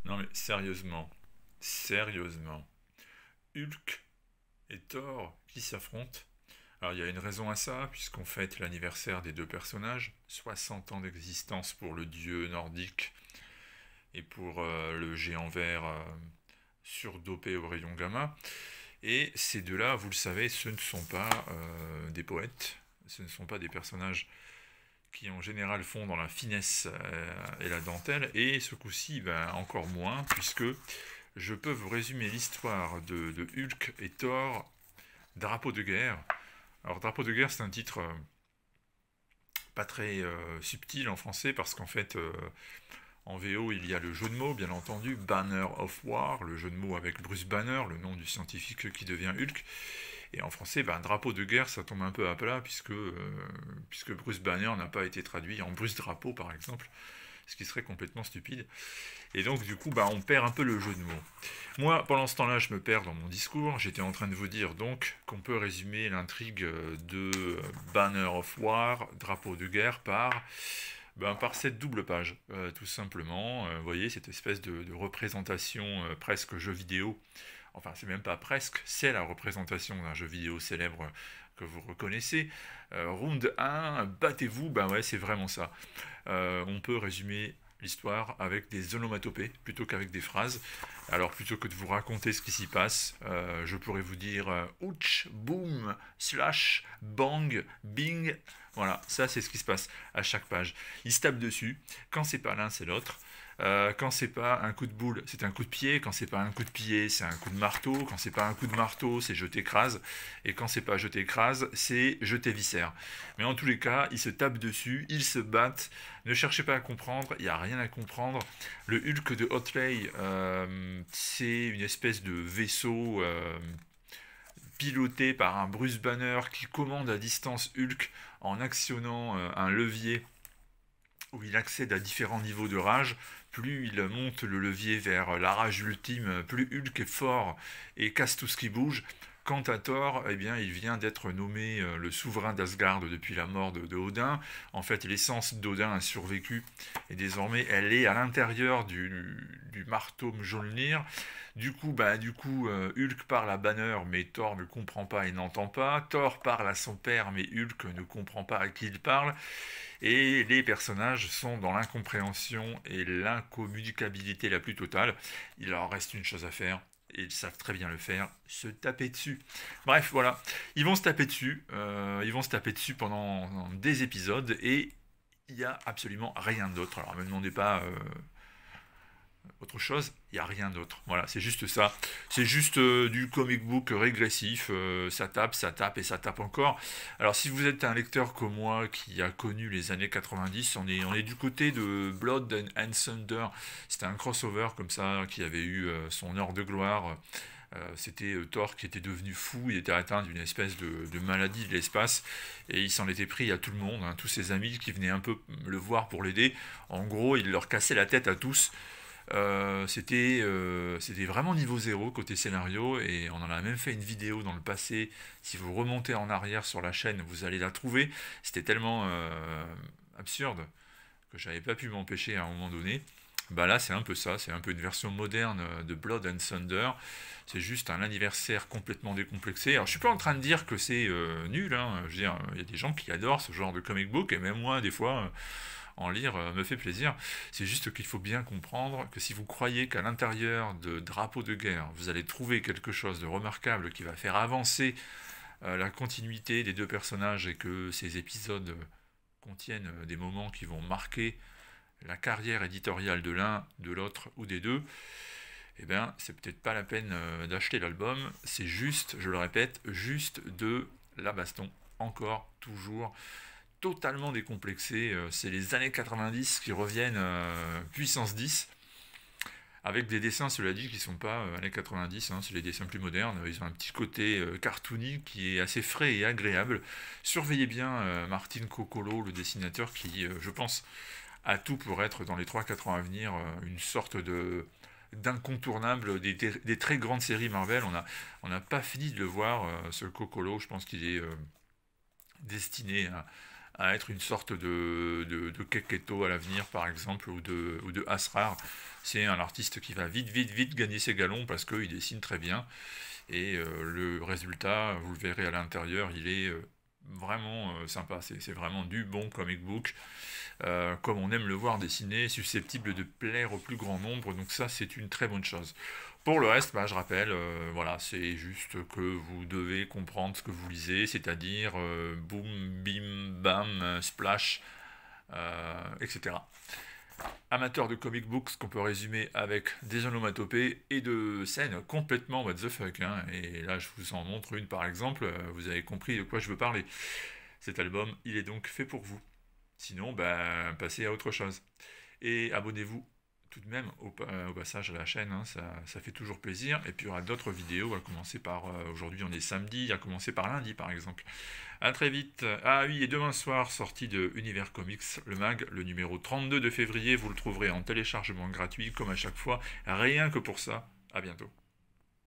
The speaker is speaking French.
Non mais sérieusement, sérieusement, Hulk et Thor qui s'affrontent. Alors il y a une raison à ça, puisqu'on fête l'anniversaire des deux personnages, 60 ans d'existence pour le dieu nordique et pour le géant vert surdopé au rayon gamma. Et ces deux-là, vous le savez, ce ne sont pas des poètes, ce ne sont pas des personnages qui en général font dans la finesse et la dentelle, et ce coup-ci, ben, encore moins, puisque je peux vous résumer l'histoire de Hulk et Thor, Drapeau de guerre. Alors, Drapeau de guerre, c'est un titre pas très subtil en français, parce qu'en fait, en VO, il y a le jeu de mots, bien entendu, Banner of War, le jeu de mots avec Bruce Banner, le nom du scientifique qui devient Hulk. Et en français, ben, drapeau de guerre, ça tombe un peu à plat, puisque Bruce Banner n'a pas été traduit en Bruce Drapeau, par exemple, ce qui serait complètement stupide. Et donc, du coup, ben, on perd un peu le jeu de mots. Moi, pendant ce temps-là, je me perds dans mon discours. J'étais en train de vous dire donc qu'on peut résumer l'intrigue de Banner of War, drapeau de guerre, par cette double page, tout simplement. Vous voyez, cette espèce de représentation presque jeu vidéo. Enfin, c'est même pas presque, c'est la représentation d'un jeu vidéo célèbre que vous reconnaissez. Round 1, battez-vous, ben ouais, c'est vraiment ça. On peut résumer l'histoire avec des onomatopées plutôt qu'avec des phrases. Alors plutôt que de vous raconter ce qui s'y passe, je pourrais vous dire ouch, boom, slash, bang, bing. Voilà, ça c'est ce qui se passe à chaque page. Ils se tapent dessus. Quand c'est pas l'un, c'est l'autre. Quand c'est pas un coup de boule, c'est un coup de pied. Quand c'est pas un coup de pied, c'est un coup de marteau. Quand c'est pas un coup de marteau, c'est je t'écrase. Et quand c'est pas je t'écrase, c'est je t'éviscère. Mais en tous les cas, ils se tapent dessus, ils se battent. Ne cherchez pas à comprendre, il n'y a rien à comprendre. Le Hulk de Otley, c'est une espèce de vaisseau piloté par un Bruce Banner qui commande à distance Hulk en actionnant un levier où il accède à différents niveaux de rage. Plus il monte le levier vers la rage ultime, plus Hulk est fort et casse tout ce qui bouge. Quant à Thor, eh bien, il vient d'être nommé le souverain d'Asgard depuis la mort de Odin. En fait, l'essence d'Odin a survécu et désormais elle est à l'intérieur du marteau Mjolnir. Du coup, Hulk parle à Banner, mais Thor ne comprend pas et n'entend pas. Thor parle à son père, mais Hulk ne comprend pas à qui il parle. Et les personnages sont dans l'incompréhension et l'incommunicabilité la plus totale. Il leur reste une chose à faire, et ils savent très bien le faire, se taper dessus. Bref, voilà. Ils vont se taper dessus pendant des épisodes, et il n'y a absolument rien d'autre. Alors, ne me demandez pas autre chose, il n'y a rien d'autre. Voilà, c'est juste ça. C'est juste du comic book régressif. Ça tape et ça tape encore. Alors, si vous êtes un lecteur comme moi qui a connu les années 90, on est du côté de Blood and Thunder. C'était un crossover comme ça qui avait eu son heure de gloire. C'était Thor qui était devenu fou, il était atteint d'une espèce de maladie de l'espace et il s'en était pris à tout le monde, hein, tous ses amis qui venaient un peu le voir pour l'aider. En gros, il leur cassait la tête à tous. C'était vraiment niveau zéro côté scénario et on en a même fait une vidéo dans le passé. Si vous remontez en arrière sur la chaîne, vous allez la trouver. C'était tellement absurde que j'avais pas pu m'empêcher à un moment donné. Bah là, c'est un peu ça, c'est un peu une version moderne de Blood and Thunder. C'est juste un anniversaire complètement décomplexé. Alors, je suis pas en train de dire que c'est nul, hein. Je veux dire, il y a des gens qui adorent ce genre de comic book, et même moi, des fois, en lire me fait plaisir. C'est juste qu'il faut bien comprendre que si vous croyez qu'à l'intérieur de Drapeau de guerre, vous allez trouver quelque chose de remarquable qui va faire avancer la continuité des deux personnages et que ces épisodes contiennent des moments qui vont marquer la carrière éditoriale de l'un, de l'autre ou des deux, eh bien, c'est peut-être pas la peine d'acheter l'album. C'est juste, je le répète, juste de la baston. Encore, toujours, totalement décomplexé. C'est les années 90 qui reviennent puissance 10. Avec des dessins, cela dit, qui sont pas années 90, hein, c'est les dessins plus modernes. Ils ont un petit côté cartoony qui est assez frais et agréable. Surveillez bien Martin Coccolo, le dessinateur, qui, je pense, a tout pour être dans les 3-4 ans à venir une sorte de d'incontournable des très grandes séries Marvel. On n'a pas fini de le voir, ce Coccolo. Je pense qu'il est destiné à être une sorte de Keketo à l'avenir, par exemple, ou de Asrar. C'est un artiste qui va vite gagner ses galons parce qu'il dessine très bien. Et le résultat, vous le verrez à l'intérieur, il est vraiment sympa. C'est vraiment du bon comic book, comme on aime le voir dessiné, susceptible de plaire au plus grand nombre. Donc ça, c'est une très bonne chose. Pour le reste, bah, je rappelle, voilà, c'est juste que vous devez comprendre ce que vous lisez, c'est-à-dire boum, bim, bam, splash, etc. Amateur de comic books qu'on peut résumer avec des onomatopées et de scènes complètement what the fuck, hein. Et là, je vous en montre une par exemple, vous avez compris de quoi je veux parler. Cet album, il est donc fait pour vous. Sinon, ben, passez à autre chose. Et abonnez-vous tout de même au passage à la chaîne, hein, ça fait toujours plaisir. Et puis il y aura d'autres vidéos, à commencer par, aujourd'hui on est samedi, à commencer par lundi par exemple. A très vite. Ah oui, et demain soir, sortie de Univers Comics, le mag, le numéro 32 de février, vous le trouverez en téléchargement gratuit comme à chaque fois, rien que pour ça. À bientôt.